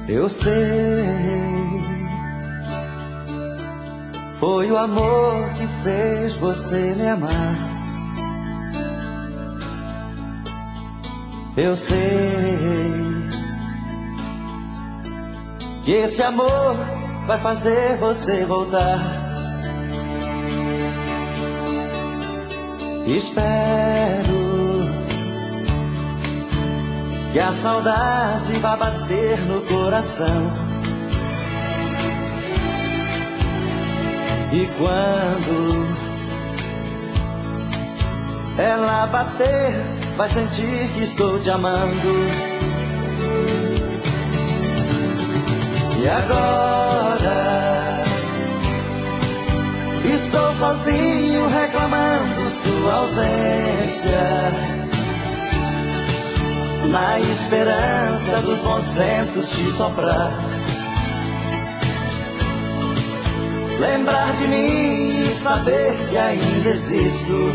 Eu sei, foi o amor que fez você me amar. Eu sei que esse amor vai fazer você voltar. Espero que a saudade vá bater no coração. E quando ela bater, vai sentir que estou te amando. E agora estou sozinho reclamando sua ausência, na esperança dos bons ventos te soprar, lembrar de mim e saber que ainda existo.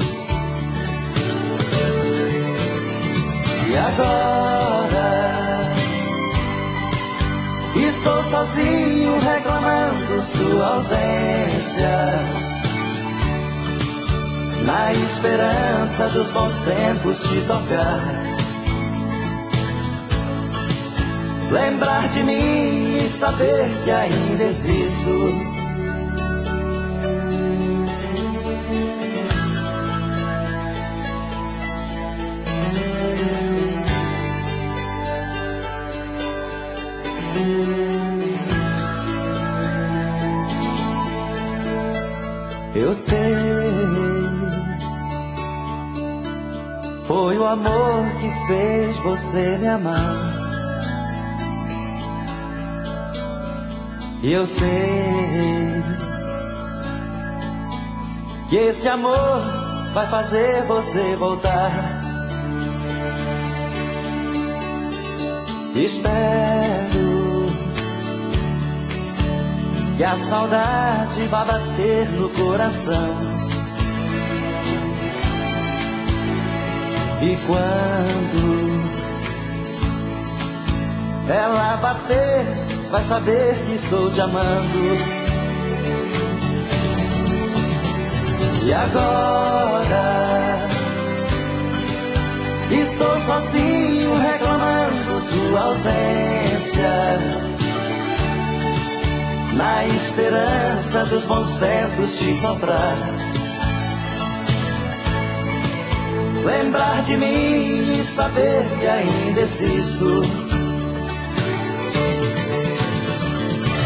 E agora estou sozinho reclamando sua ausência, na esperança dos bons tempos te tocar, lembrar de mim e saber que ainda existo. Eu sei, foi o amor que fez você me amar. E eu sei que esse amor vai fazer você voltar. Espero que a saudade vá bater no coração. E quando ela bater, vai saber que estou te amando. E agora estou sozinho reclamando sua ausência, na esperança dos bons ventos te soprar, lembrar de mim e saber que ainda existo.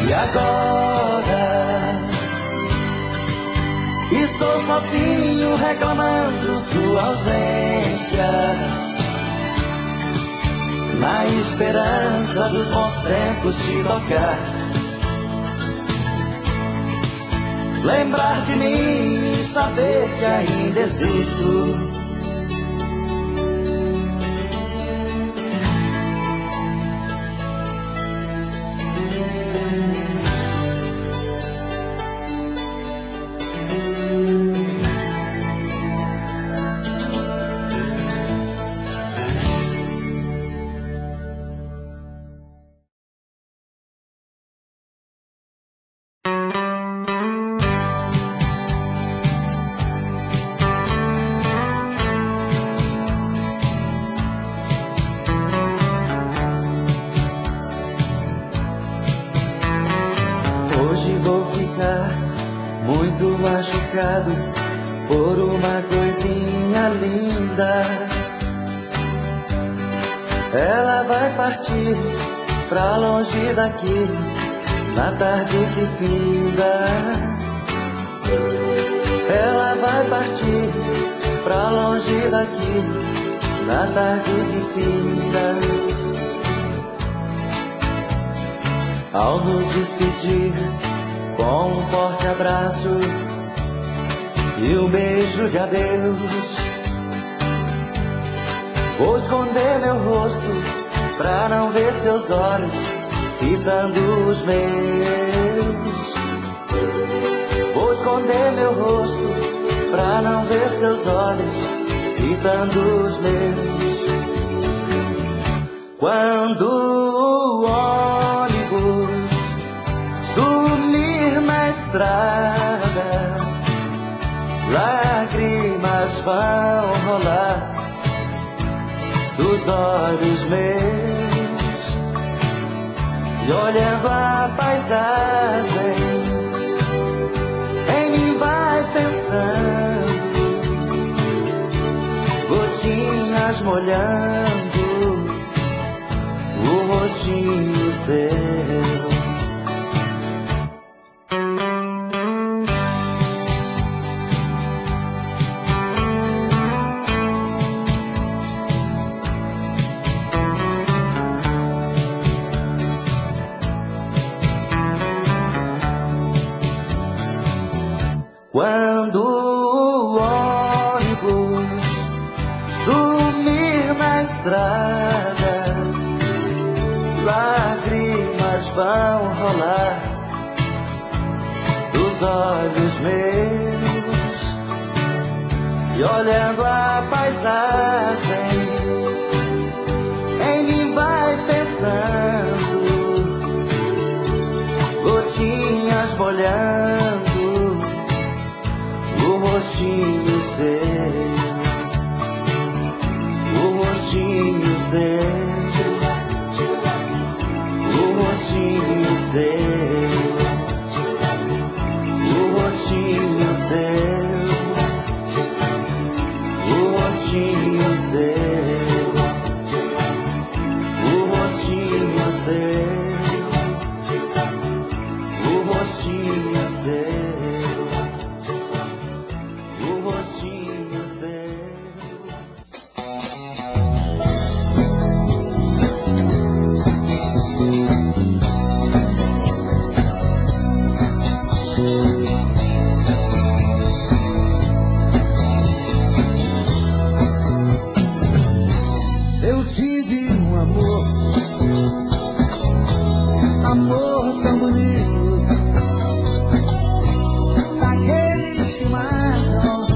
E agora estou sozinho reclamando sua ausência, na esperança dos bons tempos te tocar, lembrar de mim e saber que ainda existo. Hoje vou ficar muito machucado por uma coisinha linda. Ela vai partir pra longe daqui na tarde que finda. Ela vai partir pra longe daqui na tarde que finda. Ao nos despedir com um forte abraço e um beijo de adeus, vou esconder meu rosto pra não ver seus olhos fitando os meus. Vou esconder meu rosto pra não ver seus olhos fitando os meus. Quando o ônibus vão rolar dos olhos meus, e olhando a paisagem, em mim vai pensando, gotinhas molhando o rostinho seu. Quando o ônibus sumir na estrada, lágrimas vão rolar dos olhos meus, e olhando a paisagem, em mim vai pensando, gotinhas molhando o rostinho seu, o rostinho seu, o rostinho seu, o rostinho seu, o rostinho seu, o rostinho seu, o rostinho seu. Eu tive um amor, amor tão bonito, daqueles que matam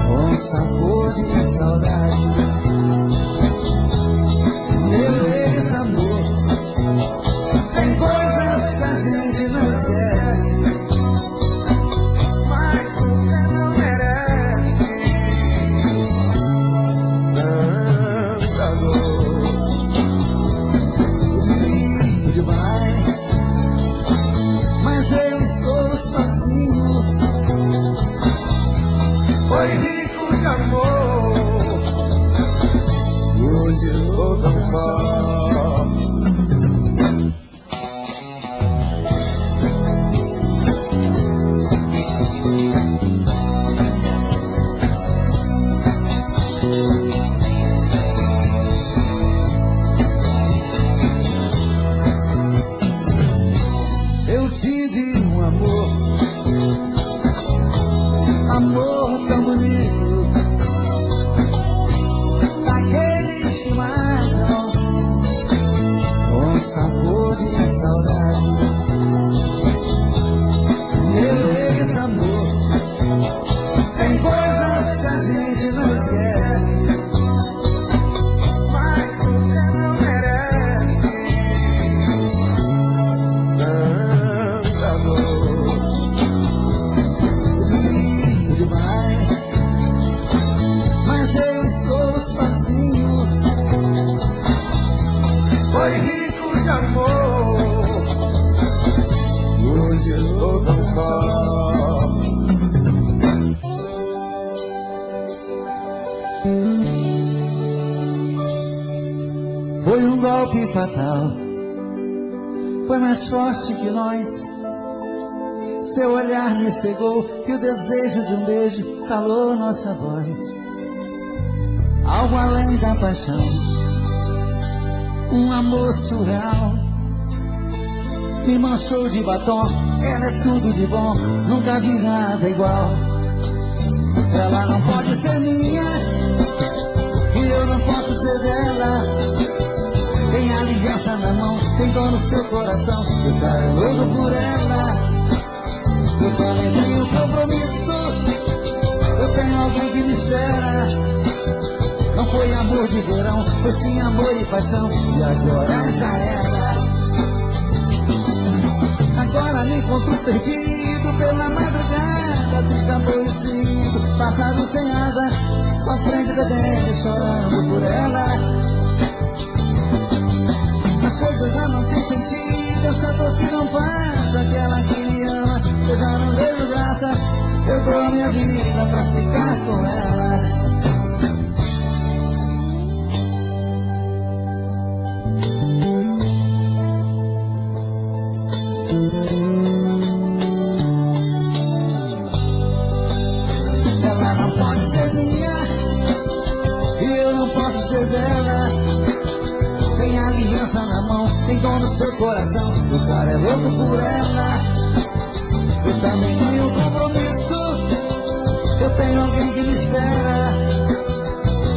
com sabor de saudade. Esse amor tem coisas que a gente não esquece, mas você não merece. Lindo demais, mas eu estou sozinho. Foi rico de amor, hoje estou tão só. Eu tive um amor, amor tão bonito, daqueles que matam com sabor de saudade. Esse amor tem coisas que a gente não esquece, mas você não merece. Lindo demais, mas eu estou sozinho. Foi rico de amor, hoje estou tão só. Foi um golpe fatal, foi mais forte que nós. Seu olhar me cegou e o desejo de um beijo calou nossa voz. Algo além da paixão, um amor surreal, me manchou de batom. Ela é tudo de bom, nunca vi nada igual. Ela não pode ser minha e eu não posso ser dela. Tem aliança na mão, tem dor no seu coração, eu caio louco por ela. Eu também tenho compromisso, eu tenho alguém que me espera. Não foi amor de verão, foi sim amor e paixão, e agora já era. Agora me encontro perdido, perdido pela madrugada, descamborecido, pássaro sem asa, sofrendo, bebendo e chorando por ela. As coisas já não têm sentido, essa dor que não passa, aquela que me ama, eu já não vejo graça, eu dou a minha vida pra ficar com ela. Ela não pode ser minha e eu não posso ser dela. Tem aliança na mão, tem dor no seu coração, o cara é louco por ela. Eu também tenho compromisso, eu tenho alguém que me espera.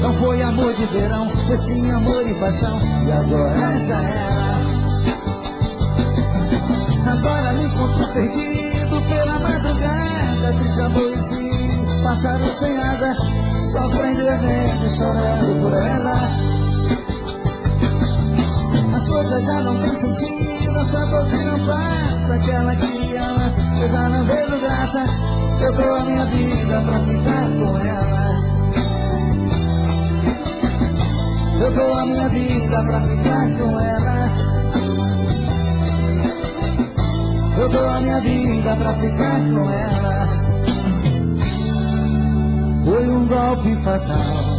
Não foi amor de verão, foi sim amor e paixão, e agora já era. Agora me encontro perdido pela madrugada, desaborrecido, pássaro sem asa, sofrendo, bebendo e chorando por ela. As coisas já não têm sentido, essa dor que não passa, aquela que me ama, eu já não vejo graça, eu dou a minha vida pra ficar com ela. Eu dou a minha vida pra ficar com ela. Eu dou a minha vida pra ficar com ela. Foi um golpe fatal.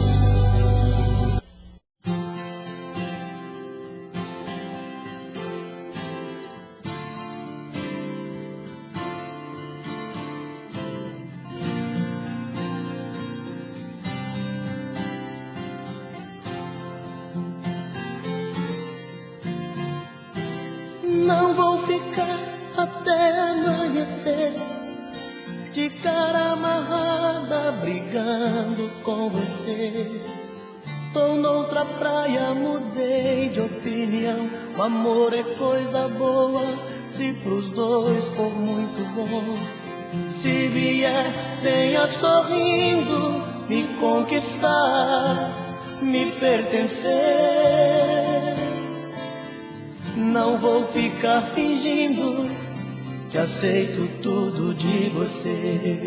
Não vou ficar até amanhecer, de cara amarrada, brigando com você. Tô noutra praia, mudei de opinião. O amor é coisa boa, se pros dois for muito bom. Se vier, venha sorrindo, me conquistar, me pertencer. Não vou ficar fingindo que aceito tudo de você.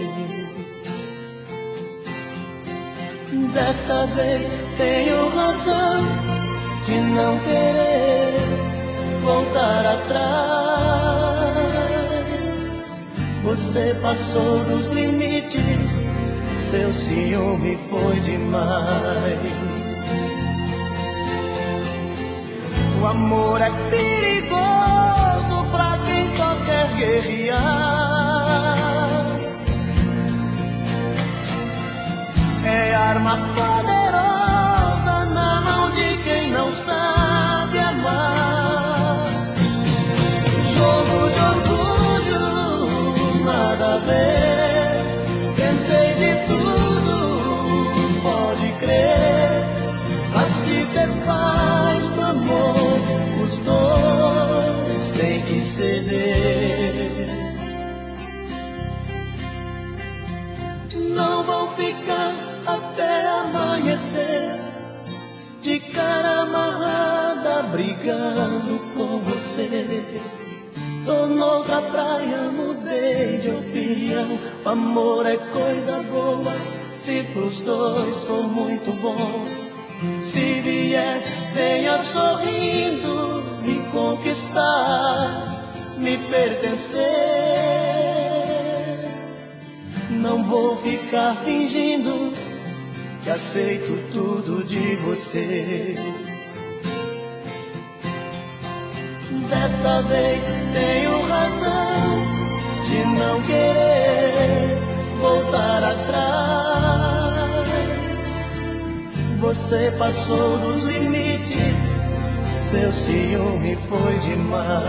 Dessa vez tenho razão de não querer voltar atrás. Você passou dos limites, seu ciúme foi demais. O amor é perigoso pra quem só quer guerrear. É arma poderosa na mão de quem não sabe amar. Jogo de orgulho, nada a ver. Tentei de tudo, pode crer. Pra se ter paz do amor, os dois têm que ceder. Não vou ficar até amanhecer, de cara amarrada, brigando com você. Tô noutra praia, mudei de opinião. O amor é coisa boa, se pros dois for muito bom. Se vier, venha sorrindo, me conquistar, me pertencer. Não vou ficar fingindo que aceito tudo de você. Dessa vez tenho razão de não querer voltar atrás. Você passou dos limites, seu ciúme foi demais.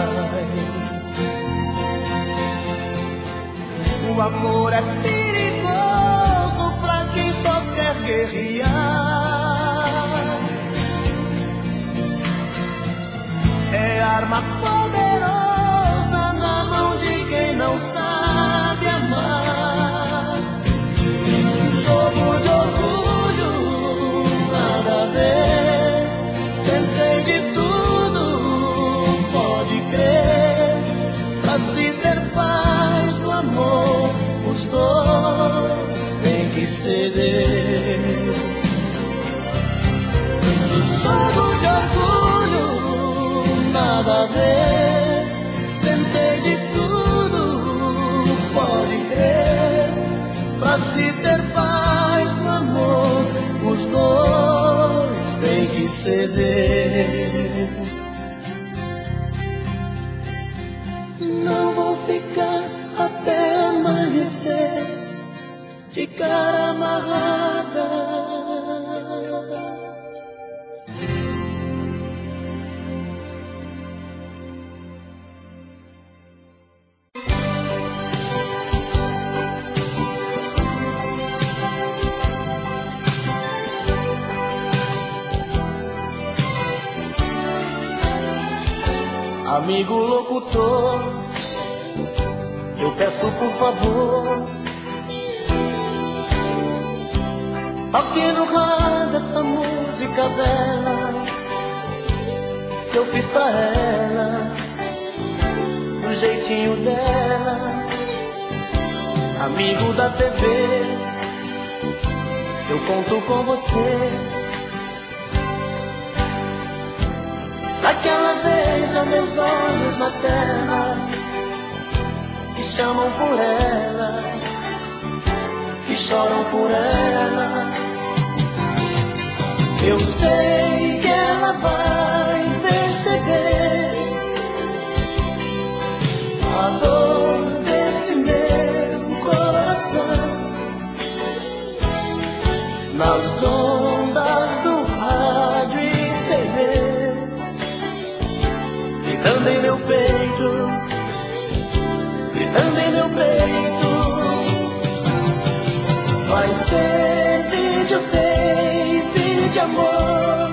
O amor é perigoso pra quem só quer guerrear. É arma poderosa na mão de quem não sabe amar. Jogo de orgulho, nada a ver. Tentei de tudo, pode crer. Pra se ter paz do amor, os dois têm que ceder. Não vou ficar até amanhecer de cara amarrada. Amigo locutor, eu peço por favor, toque no rádio essa música bela que eu fiz pra ela, do jeitinho dela. Amigo da TV, eu conto com você, pra que ela veja meus olhos na terra, que chamam por ela, que choram por ela. Eu sei que ela vai perceber a dor deste meu coração, nas ondas do rádio e TV, gritando em meu peito, gritando em meu peito. Vai ser videotape de amor,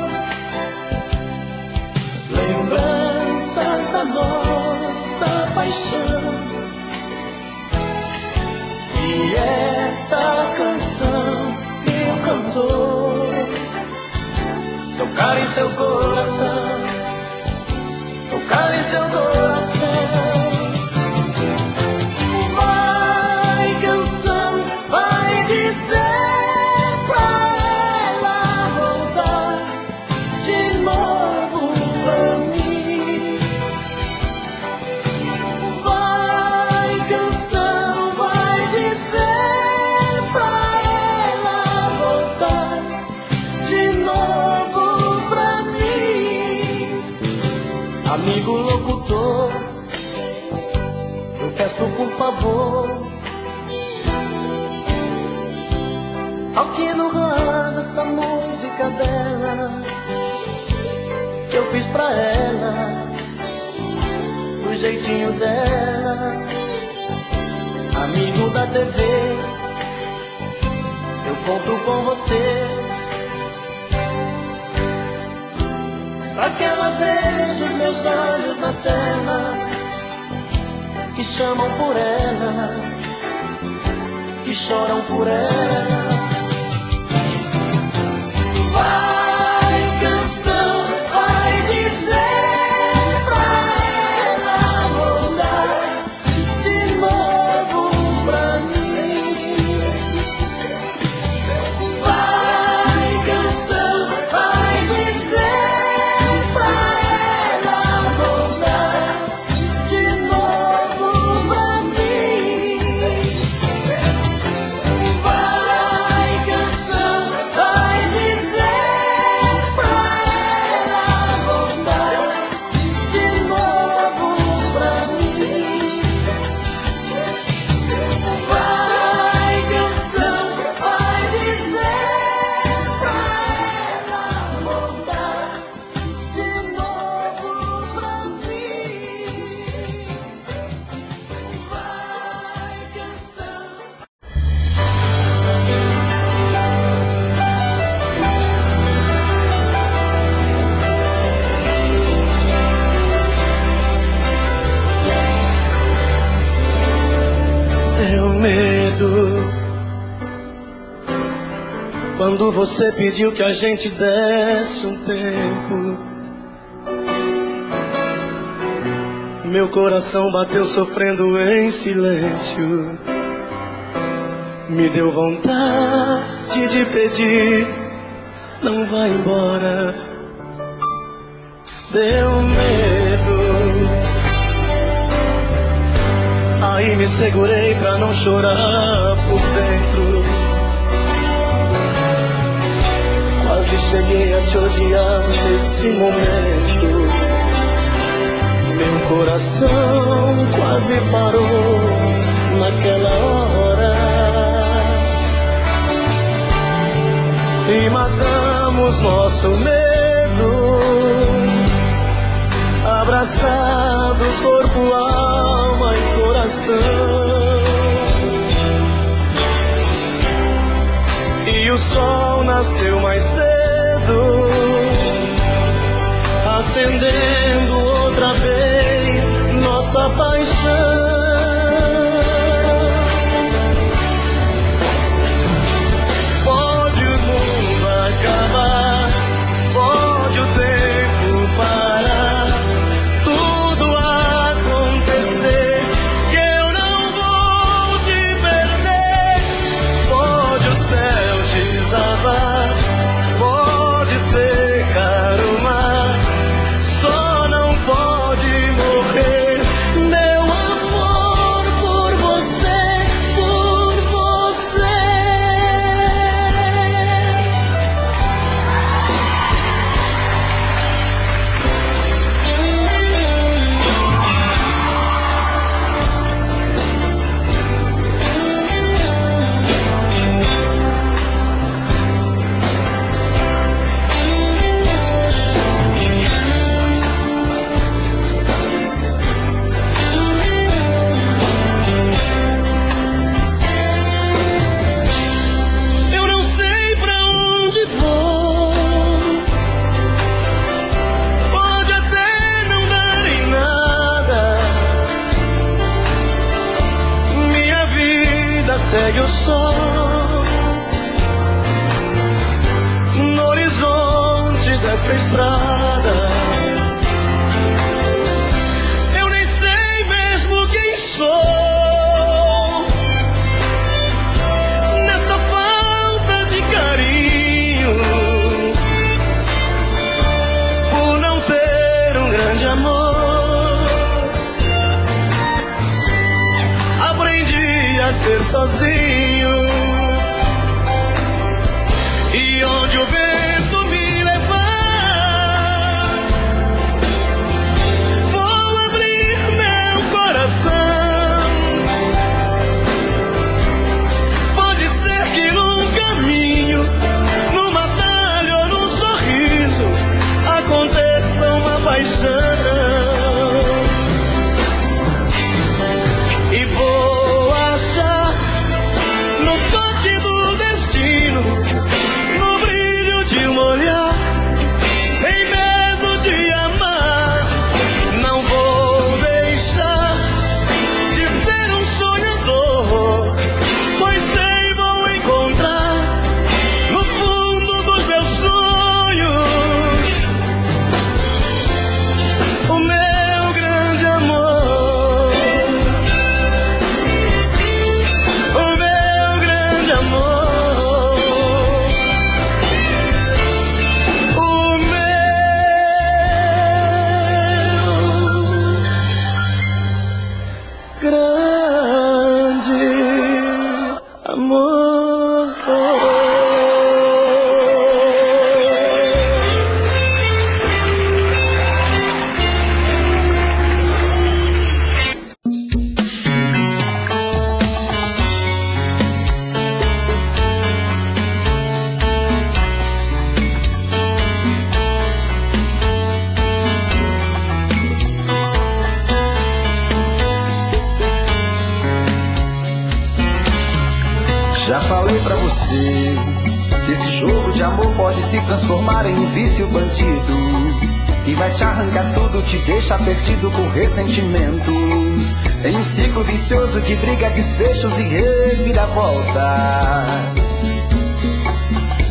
lembranças da nossa paixão. Se esta canção que o cantor tocar em seu coração, tocar em seu coração. Vai, canção, vai dizer pra ela voltar de novo pra mim. Vai, canção, vai dizer pra ela voltar de novo pra mim. Amigo locutor, eu peço por favor, toque no rádio essa música bela que eu fiz pra ela, do jeitinho dela. Amigo da TV, eu conto com você, pra que ela veja os meus olhos na tela, que chamam por ela, que choram por ela. Vai, canção, vai dizer pra ela voltar de novo pra mim. Vai, canção, vai dizer pra ela voltar de novo pra mim. Vai, canção, vai dizer pra ela voltar de novo pra mim. Vai, canção, vai dizer pra ela voltar de novo pra mim. Vai, canção. Deu medo quando você pediu que a gente desse um tempo. Meu coração bateu sofrendo em silêncio. Me deu vontade de pedir, não vai embora. Deu medo, aí me segurei pra não chorar por dentro. cheguei a te odiar nesse momento. Meu coração quase parou naquela hora e matamos nosso medo, abraçados corpo, alma e coração. E o sol nasceu mais cedo, acendendo outra vez nossa paixão. Pode o mundo acabar, pode o tempo parar, tudo acontecer, que eu não vou te perder. Pode o céu desabar, pode secar o mar, só não pode morrer meu amor por você, por você. Eu não sei pra onde vou, pode até não dar em nada, minha vida segue o sol no horizonte dessa estrada. Eu nem sei mesmo quem sou nessa falta de carinho, por não ter um grande amor. Aprendi a ser sozinho, e onde o vento me levar, vou abrir meu coração. Pode ser que num caminho, numa batalha ou num sorriso, aconteça uma paixão, e vou achar no toque do destino, no brilho de um olhar, sem medo de amar. Não vou deixar de ser um sonhador, pois sei vou encontrar no fundo dos meus sonhos o meu grande amor, o meu grande amor, o meu grande amor. Já falei pra você que esse jogo de amor pode se transformar em um vício bandido, que vai te arrancar tudo, te deixar perdido com ressentimentos, em um ciclo vicioso de briga, desfechos e reviravoltas.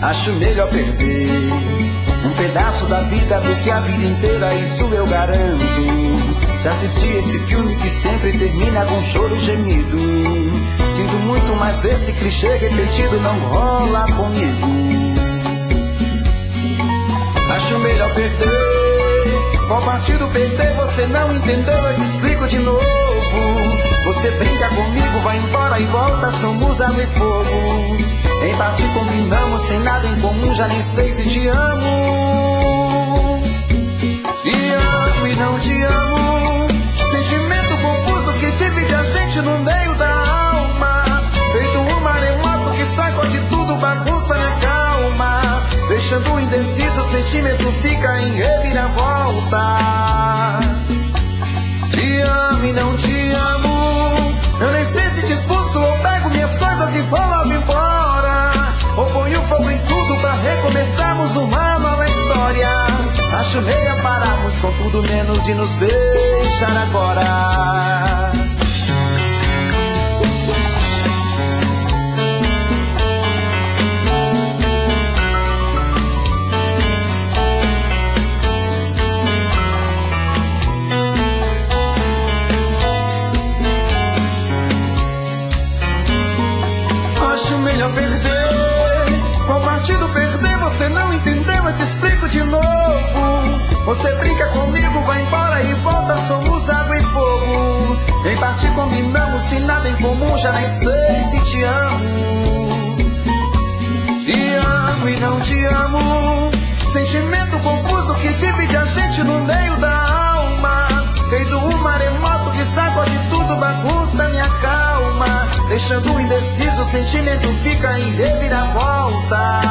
Acho melhor perder um pedaço da vida do que a vida inteira, isso eu garanto. Já assisti esse filme que sempre termina com choro e gemido. Sinto muito, mas esse clichê repetido não rola comigo. Acho melhor perder. Qual partido perder? Você não entendeu, eu te explico de novo. Você brinca comigo, vai embora e volta, somos água e fogo. Em parte combinamos, sem nada em comum, já nem sei se te amo. Te amo e não te amo. Sentimento confuso que divide a gente no meio da alma. Feito um maremoto que sacode tudo, bagunça minha calma. Deixando indeciso, o sentimento fica em reviravoltas. Te amo e não te amo. Eu nem sei se te expulso ou pego minhas coisas e vou logo embora. Ou ponho fogo em tudo pra recomeçarmos uma nova história. Acho meio pararmos com tudo menos de nos beijar agora. Melhor perder. Qual partido perder? Você não entendeu, eu te explico de novo. Você brinca comigo, vai embora e volta, somos água e fogo. Em parte combinamos, se nada em comum, já nem sei se te amo. Te amo e não te amo. Sentimento confuso que divide a gente no meio da alma. Feito um maremoto que sacode tudo, bagunça minha calma. Deixando indeciso, o sentimento fica em reviravoltas.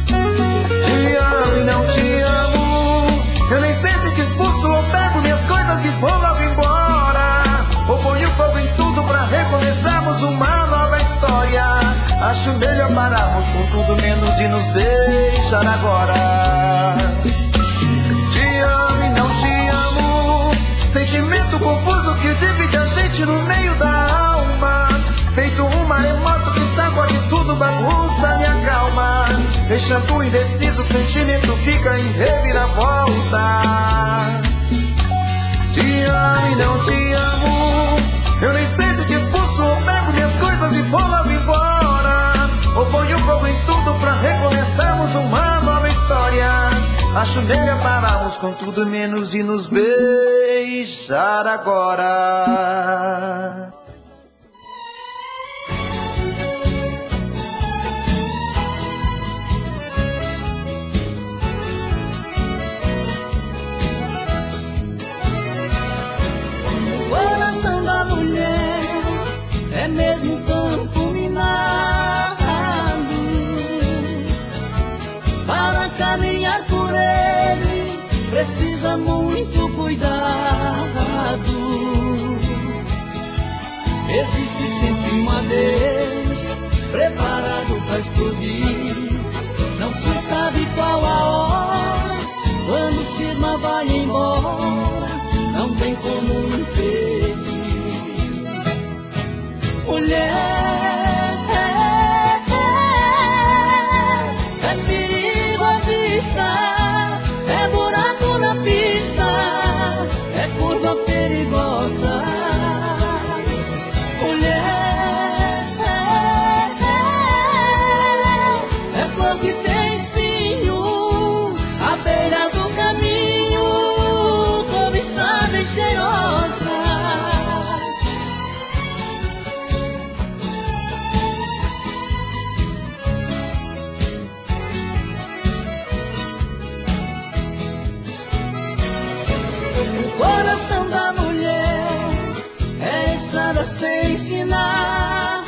Te amo e não te amo. Eu nem sei se te expulso ou pego minhas coisas e vou logo embora. Ou ponho fogo em tudo pra recomeçarmos uma nova história. Acho melhor pararmos com tudo menos de nos beijar agora. Te amo e não te amo. Sentimento confuso que divide a gente no meio da alma. Feito um maremoto que sacode tudo, bagunça minha calma. Deixando indeciso, o sentimento fica em reviravoltas. Te amo e não te amo. Eu nem sei se te expulso ou pego minhas coisas e vou logo embora. Ou ponho fogo em tudo pra recomeçarmos uma nova história. Acho melhor pararmos com tudo menos de nos beijar agora. O coração da mulher é mesmo um campo minado. Para caminhar por ele precisa muito cuidado. Existe sempre um adeus preparado para explodir. Não se sabe qual a hora, quando o cisma vai embora, não tem como impedir. Mulher, é perigo à vista, é buraco na pista, é curva perigosa. Mulher, é flor que tem espinho, à beira do caminho, cobiçada e cheirosa. O coração da mulher é estrada sem sinal.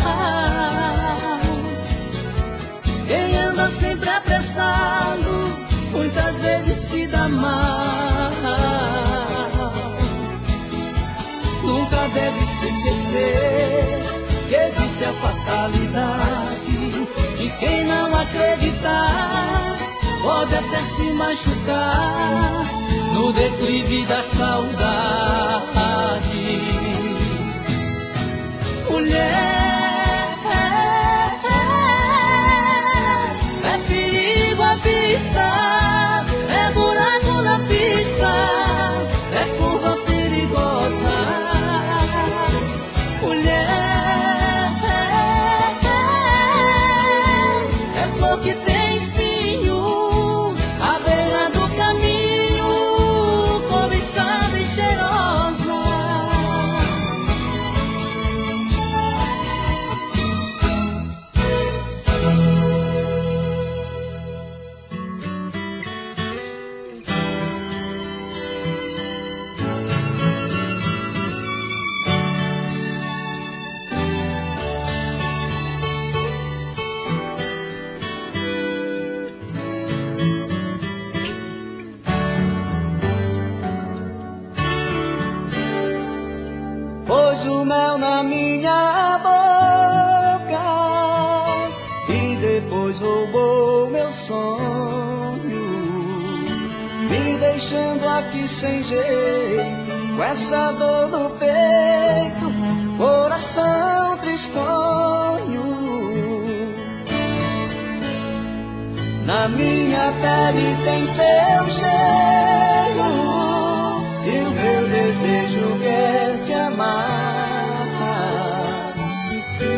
Quem anda sempre apressado, muitas vezes se dá mal. Nunca deve se esquecer que existe a fatalidade, e quem não acreditar pode até se machucar no declive da saudade. Mulher, é perigo à vista, é buraco na pista, é curva perigosa. Mulher, é flor que tem espinho, à beira do caminho, cobiçada e cheirosa. pôs o mel na minha boca e depois roubou meu sonho, me deixando aqui sem jeito, com essa dor no peito, coração tristonho. Na minha pele tem seu cheiro e o meu desejo quer te amar.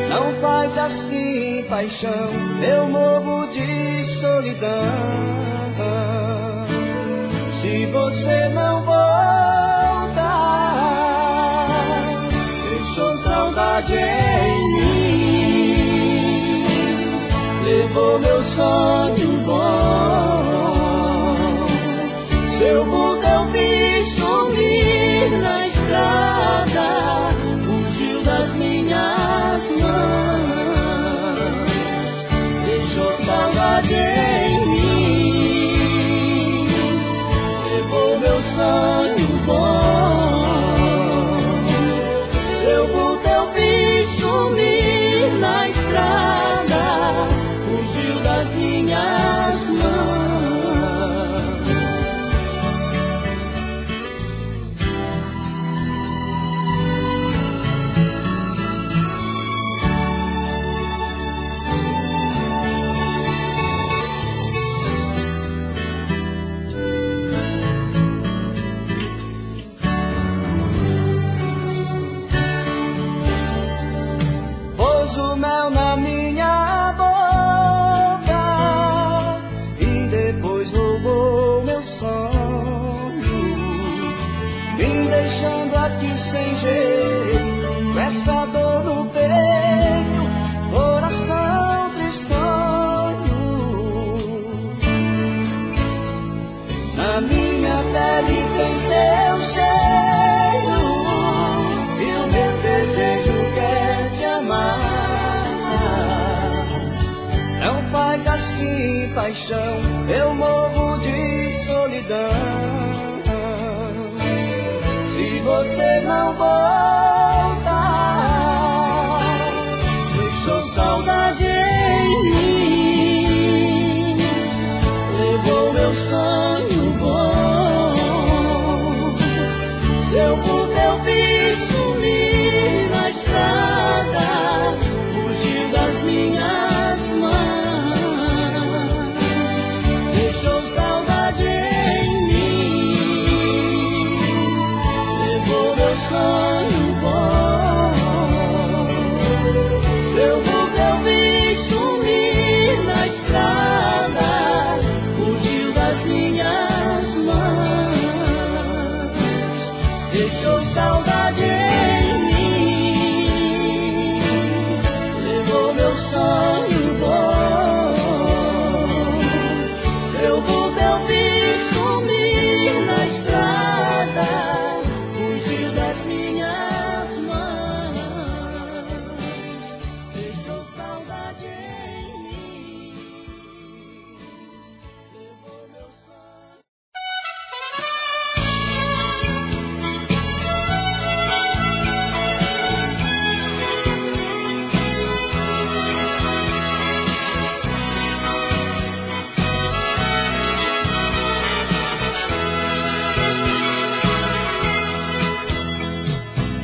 Não faz assim, paixão, eu morro de solidão. Se você não voltar, deixou saudade em mim, levou meu sonho bom. Seu vulto eu vi sumir na estrada, fugiu das minhas mãos, deixou saudade em mim, levou meu sonho bom. Seu vulto eu vi sumir na estrada, fugiu das minhas mãos. Pôs o mel na minha boca e depois roubou meu sonho, me deixando aqui sem jeito, com essa dor no peito, coração tristonho. Na minha pele tem seu cheiro e o meu desejo quer te amar. Não faz assim, paixão, eu morro de solidão. Se você não voltar, deixou saudade em mim, levou meu sonho bom. Seu vulto eu vi sumir na estrada, fugiu das minhas mãos, deixou saudade em mim, levou meu sonho bom. Seu vulto eu vi sumir na estrada, fugiu das minhas mãos, deixou saudade em mim, levou meu sonho bom. Seu vulto eu vi sumir na estrada, fugiu das minhas mãos, deixou saudade em mim, levou meu sonho.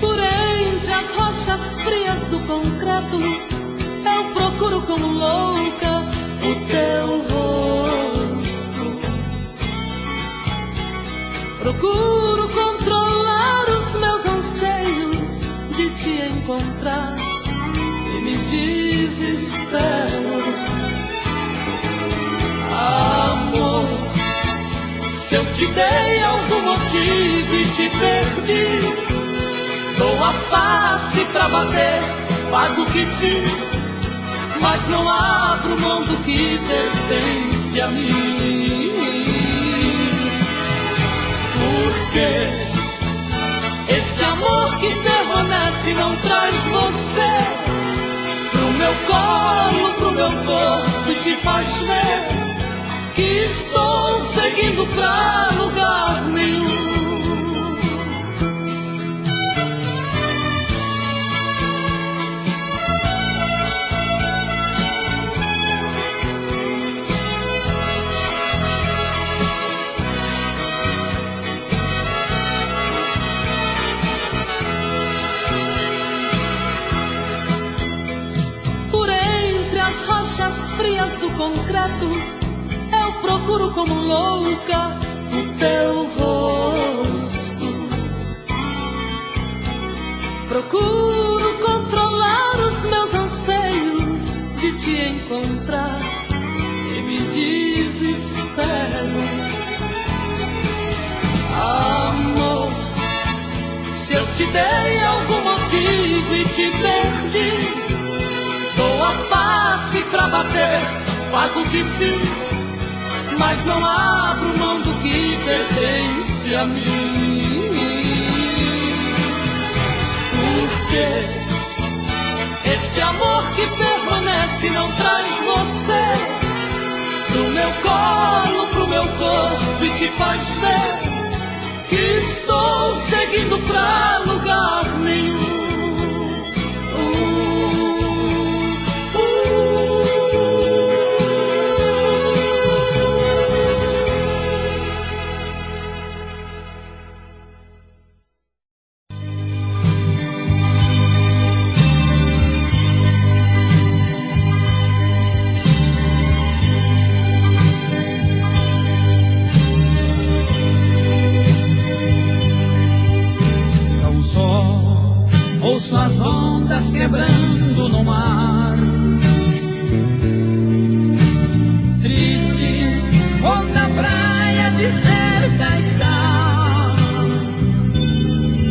Por entre as rochas frias do concreto, eu procuro como louca o teu rosto. Procuro controlar os meus anseios de te encontrar e me desespero. Amor, se eu te dei algum motivo e te perdi, dou a face pra bater, pago o que fiz, mas não abro mão do que pertence a mim. Porque esse amor que permanece não traz você pro meu colo, pro meu corpo, e te faz ver que estou seguindo pra lugar nenhum. frias do concreto, eu procuro como louca o teu rosto. Procuro controlar os meus anseios de te encontrar e me desespero. Amor, se eu te dei algum motivo e te perdi, dou a face pra bater, pago o que fiz, mas não abro mão do que pertence a mim. Porque este amor que permanece não traz você pro meu colo, pro meu corpo e te faz ver que estou seguindo pra lugar nenhum. Ouço as ondas quebrando no mar, triste, volta à praia deserta está,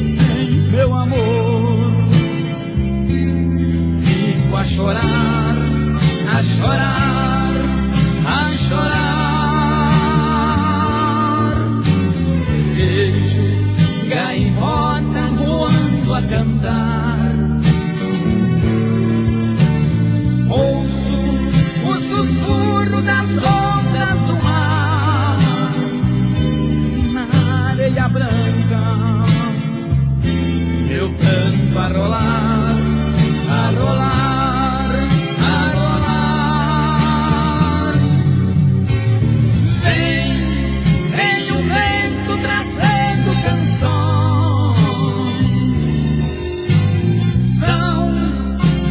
sem meu amor. Fico a chorar, a chorar, a chorar. Vejo gaivotas voando a cantar. Ouço o sussurro das ondas do mar na areia branca. Meu pranto a rolar, a rolar, a rolar. Vem o vento trazendo canções.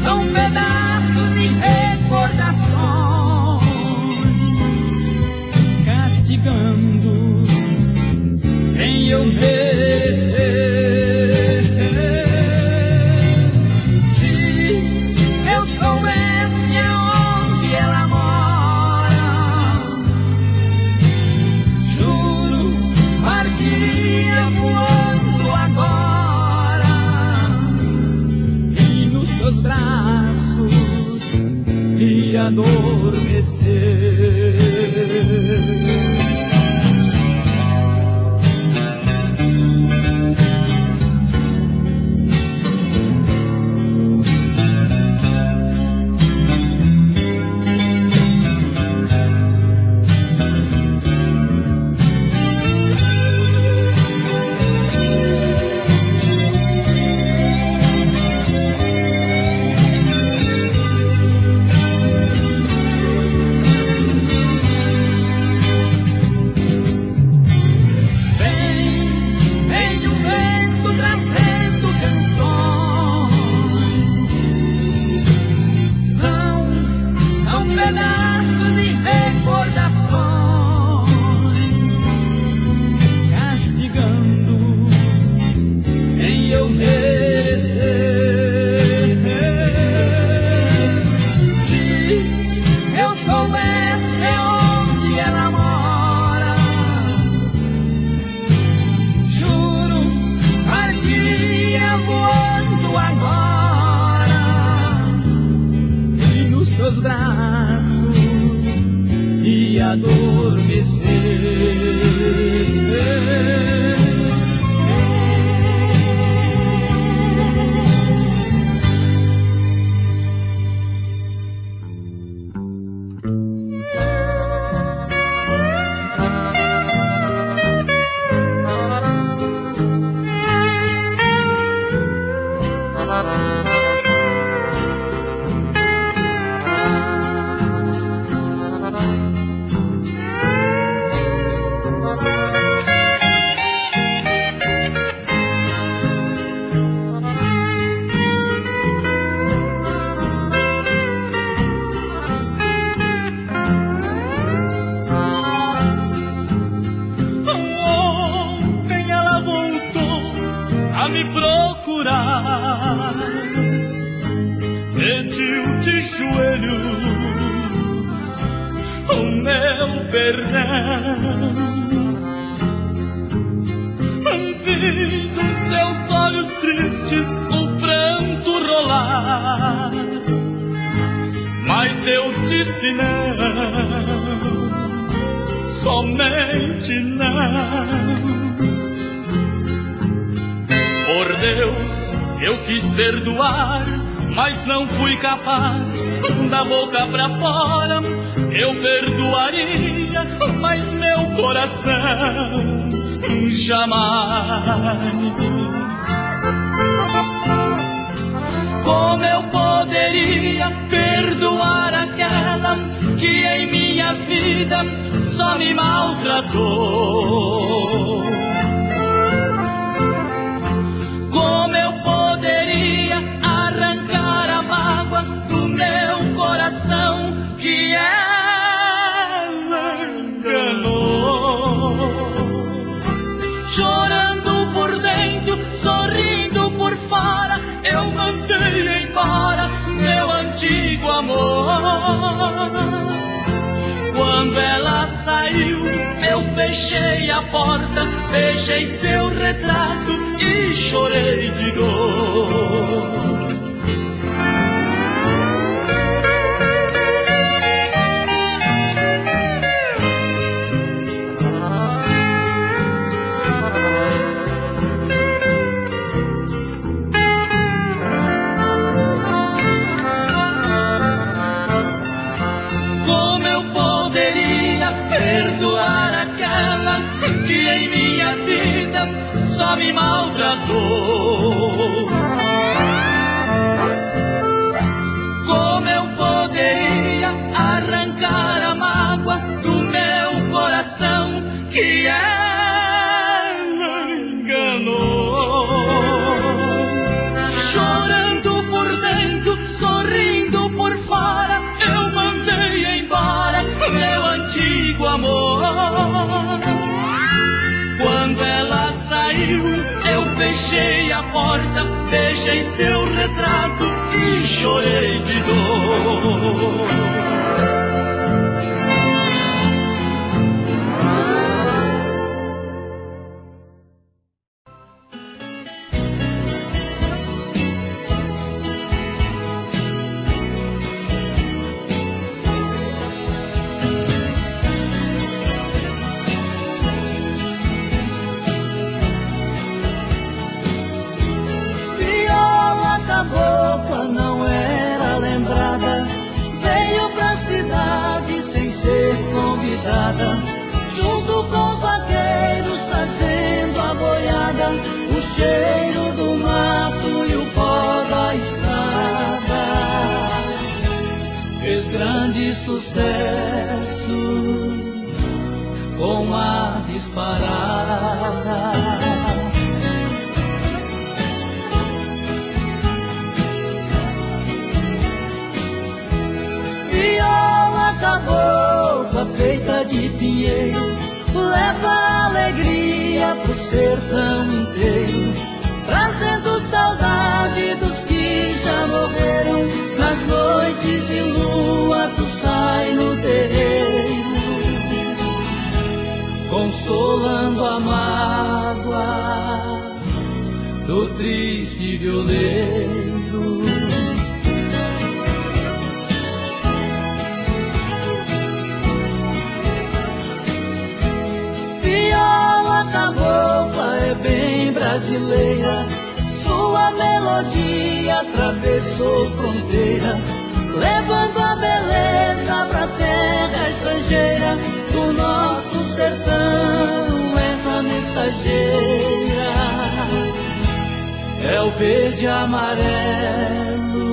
São pedaços de recordações, castigando sem eu merecer. Se eu soubesse aonde ela mora, juro, partiria voando agora e nos seus braços e adormecer. me procurar, pediu de joelho o meu perdão. Vi dos seus olhos tristes o pranto rolar, mas eu disse não, somente não. Por Deus, eu quis perdoar, mas não fui capaz. Da boca pra fora eu perdoaria, mas meu coração jamais. Como eu poderia perdoar aquela que em minha vida só me maltratou? Como eu poderia arrancar a mágoa do meu coração que ela enganou? Chorando por dentro, sorrindo por fora, eu mandei embora meu antigo amor. Quando ela saiu, eu fechei a porta, beijei seu retrato e chorei de dor. Perdoar aquela que em minha vida só me maltratou? Como eu poderia arrancar a mágoa do meu coração que ela enganou? Chorando por dentro, sorrindo por fora, eu mandei embora meu antigo amor. Quando ela saiu, eu fechei a porta, beijei seu retrato e chorei de dor. Junto com os vaqueiros trazendo a boiada, o cheiro do mato e o pó da estrada. Fez grande sucesso com a disparada. Viola cabocla feita de pinheiro, leva alegria pro sertão inteiro, trazendo saudade dos que já morreram. Nas noites de lua tu sai no terreiro, consolando a mágoa do triste violeiro. Viola cabocla é bem brasileira, sua melodia atravessou fronteira, levando a beleza pra terra estrangeira. Do nosso sertão essa mensageira é o verde e amarelo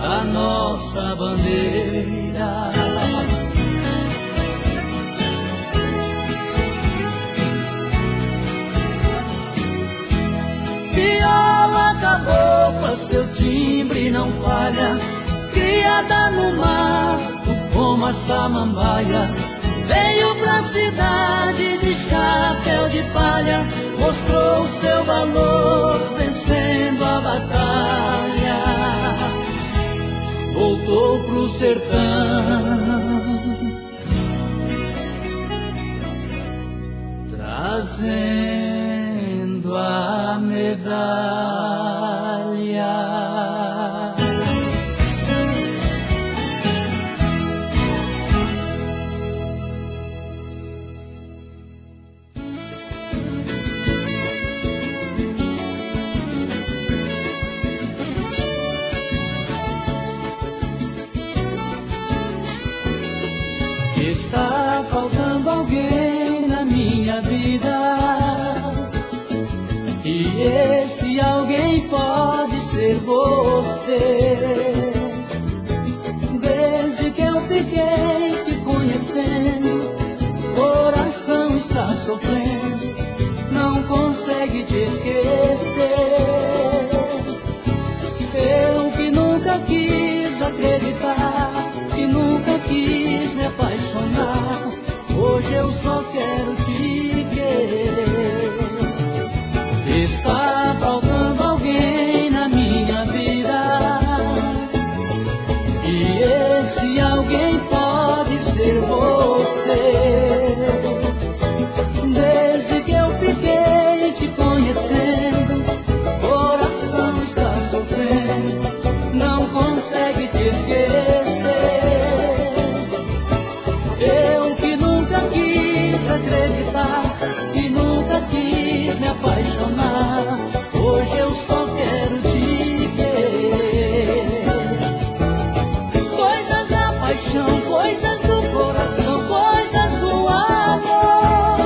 da nossa bandeira. Viola cabocla, seu timbre não falha, criada no mato como a samambaia, veio pra cidade de chapéu de palha, mostrou seu valor vencendo a batalha, voltou pro sertão, trazendo a medalha. Está faltando alguém na minha vida, e esse alguém pode ser você. Desde que eu fiquei te conhecendo, coração está sofrendo, não consegue te esquecer. Eu que nunca quis acreditar, que nunca quis me apaixonar, hoje eu só quero te querer. Está faltando alguém na minha vida, e esse alguém pode ser você. Desde que eu fiquei te conhecendo, coração está sofrendo, não consegue te esquecer. Eu que nunca quis acreditar, que nunca quis me apaixonar, hoje eu só quero te querer. Coisas da paixão, coisas do coração, coisas do amor,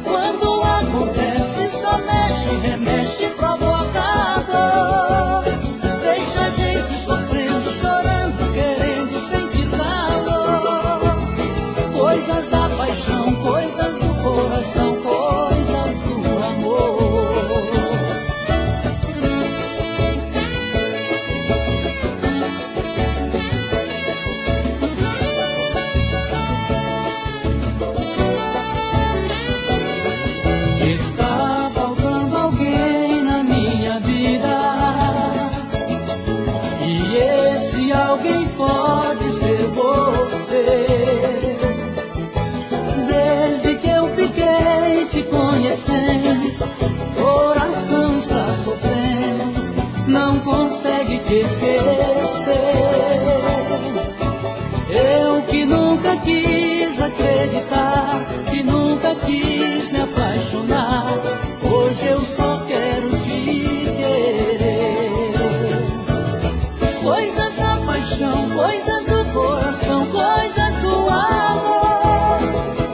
quando acontece só mexe, remexe, provoca dor. Deixa a gente sofrendo, chorando, querendo sentir calor. Coisas da paixão, coisas do coração, coisas do amor. Está faltando alguém na minha vida, e esse alguém pode ser você. Desde que eu fiquei te conhecendo, coração está sofrendo, não consegue te esquecer. Eu que nunca quis acreditar, que nunca quis me apaixonar, hoje eu só quero te querer. Coisas da paixão, coisas do coração, coisas do amor,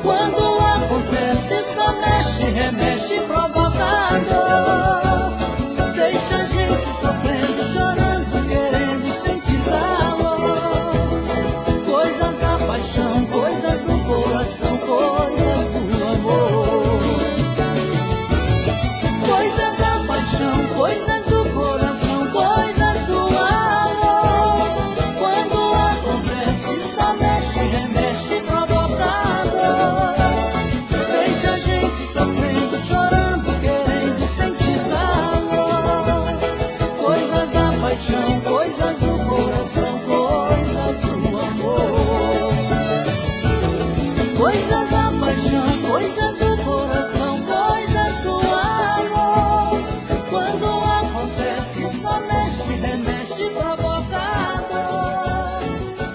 quando acontece só mexe, remexe, provoca dor. Deixa a gente sofrendo, chorando, querendo sentir calor. Coisas da paixão, coisas do coração, coisas do amor. Coisas da paixão, coisas do coração, coisas do amor, quando acontece só mexe, remexe, provoca dor. Deixa a gente sofrendo, chorando, querendo sentir calor. Coisas da paixão, coisas do coração, coisas do amor. Coisas da paixão, coisas do coração, coisas do amor, quando acontece só mexe, remexe, provoca dor.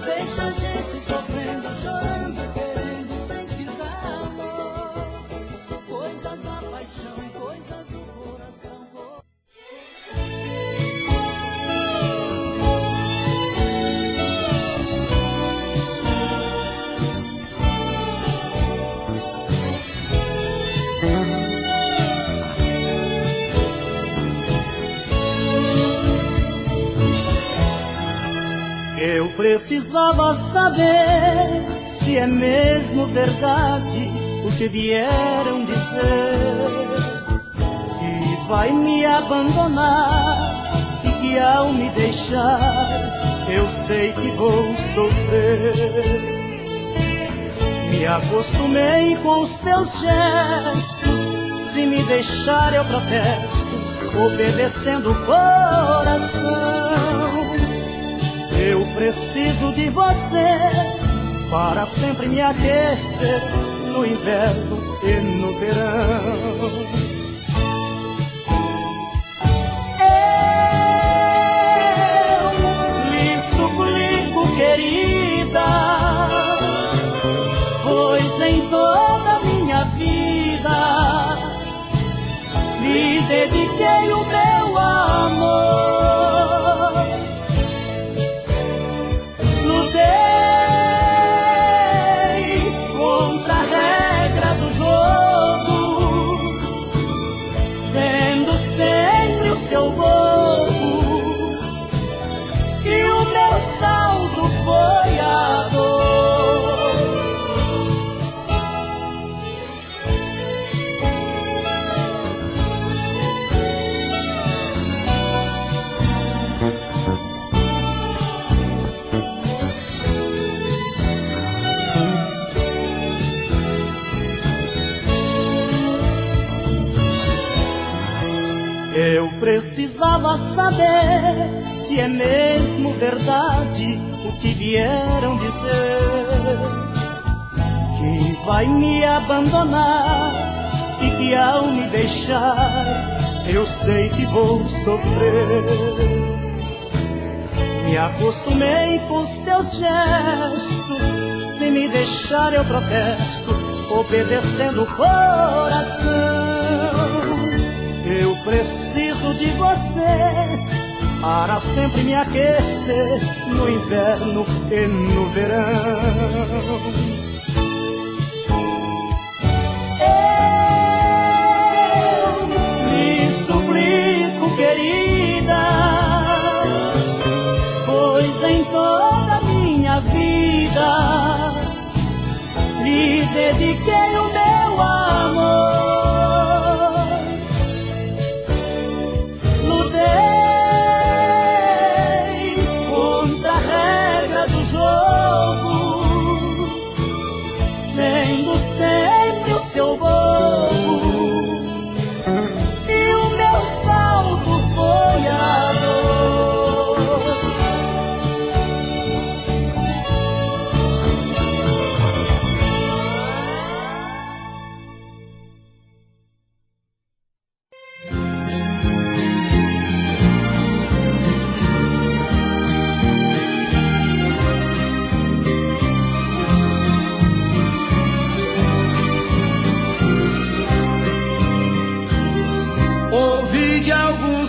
Deixa a gente sofrendo, chorando, querendo sentir calor. Coisas da paixão, coisas do coração. Eu precisava saber se é mesmo verdade o que vieram dizer, que vai me abandonar e que ao me deixar eu sei que vou sofrer. Me acostumei com os teus gestos, se me deixar eu protesto, obedecendo o coração. Eu preciso de você para sempre me aquecer no inverno e no verão. Querida, pois em toda minha vida lhe dediquei o meu amor. Lutei contra a regra do jogo, sendo sempre o seu bobo, e o meu saldo foi a dor. Eu precisava saber se é mesmo verdade o que vieram dizer, que vai me abandonar e que ao me deixar eu sei que vou sofrer. Me acostumei com os teus gestos, se me deixar eu protesto, obedecendo o coração. Eu preciso de você para sempre me aquecer no inverno e no verão. Eu lhe suplico, querida, pois em toda minha vida lhe dediquei o meu amor. Sendo sempre o seu bobo, e o meu saldo foi a dor.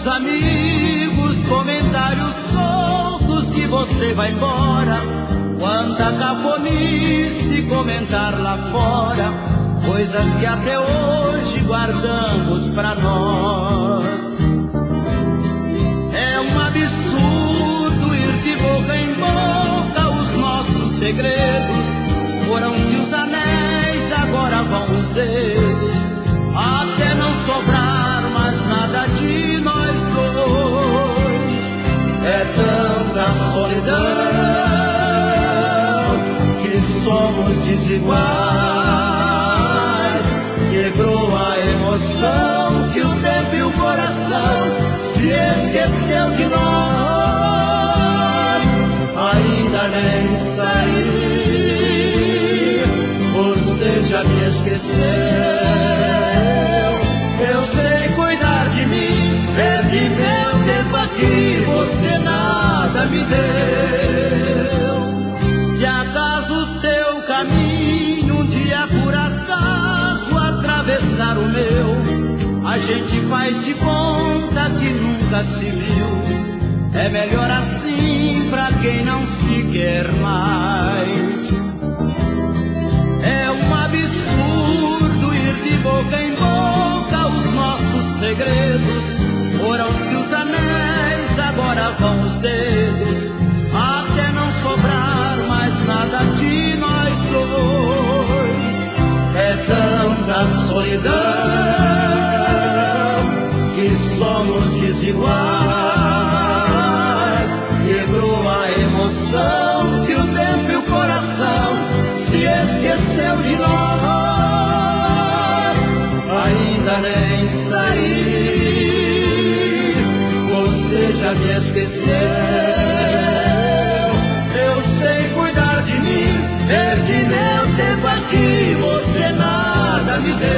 Amigos, comentários soltos que você vai embora. Quanta cafonice comentar lá fora, coisas que até hoje guardamos pra nós. É um absurdo ir de boca em boca os nossos segredos. Foram-se os anéis, agora vão os dedos, até não sobrar mais nada de nós dois. É tanta solidão que somos desiguais. Quebrou a emoção que o tempo e o coração se esqueceu de nós. Ainda nem saí, você já me esqueceu. Eu sei cuidar de mim, perdi meu tempo aqui, você nada me deu. Se acaso o seu caminho um dia por acaso atravessar o meu, a gente faz de conta que nunca se viu. É melhor assim pra quem não se quer mais. É um absurdo ir de boca em boca os nossos segredos. Foram-se os anéis, agora vão os dedos, até não sobrar mais nada de nós dois. É tanta solidão que somos desiguais. Quebrou a emoção que o tempo e o coração se esqueceu de nós. Ainda nem já me esqueceu. Eu sei cuidar de mim, perdi meu tempo aqui, você nada me deu.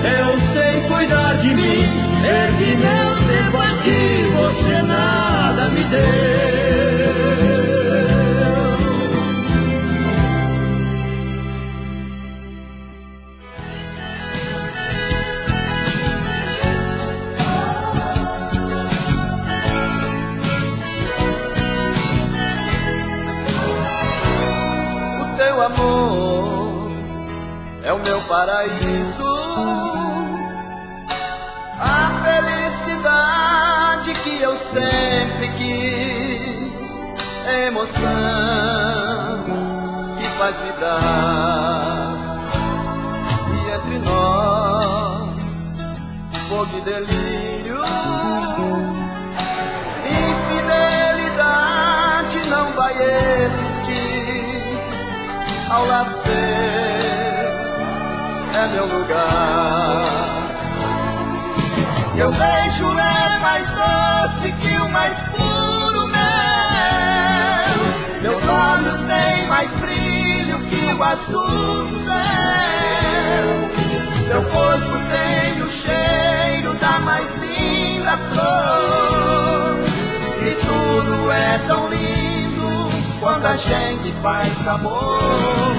Eu sei cuidar de mim, perdi meu tempo aqui, você nada me deu. Teu amor é o meu paraíso, a felicidade que eu sempre quis, emoção que faz vibrar, e entre nós fogo e delírio, infidelidade não vai existir. Ao lado seu é meu lugar. Meu beijo é mais doce que o mais puro mel. Meus olhos têm mais brilho que o azul do céu. Meu corpo tem o cheiro da mais linda flor. E tudo é tão lindo quando a gente faz amor.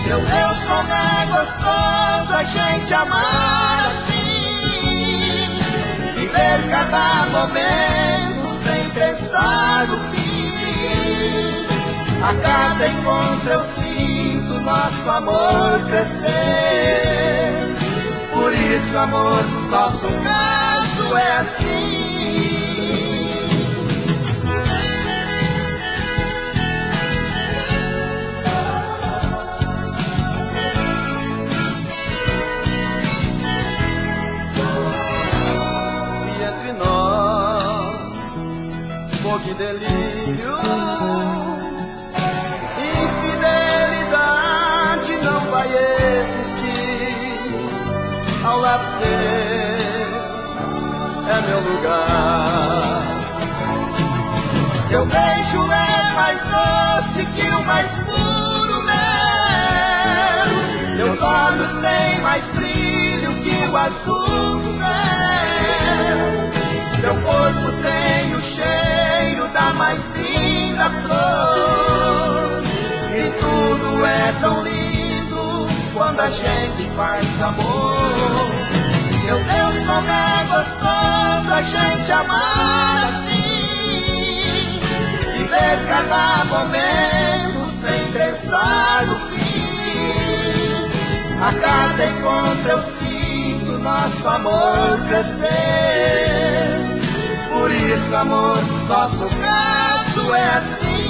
Meu Deus, como é gostoso a gente amar assim, viver cada momento sem pensar no fim. A cada encontro eu sinto nosso amor crescer. Por isso, amor, nosso caso é assim. Que delírio, infidelidade não vai existir. Ao lado seu é meu lugar. Meu beijo é mais doce que o mais puro mel. Meus olhos têm mais brilho que o azul do céu. Meu corpo tem o cheiro da mais linda flor. E tudo é tão lindo quando a gente faz amor. Meu Deus, como é gostoso a gente amar assim, viver cada momento sem pensar no fim. A cada encontro eu sinto nosso amor crescer. Por isso, amor, nosso caso é assim.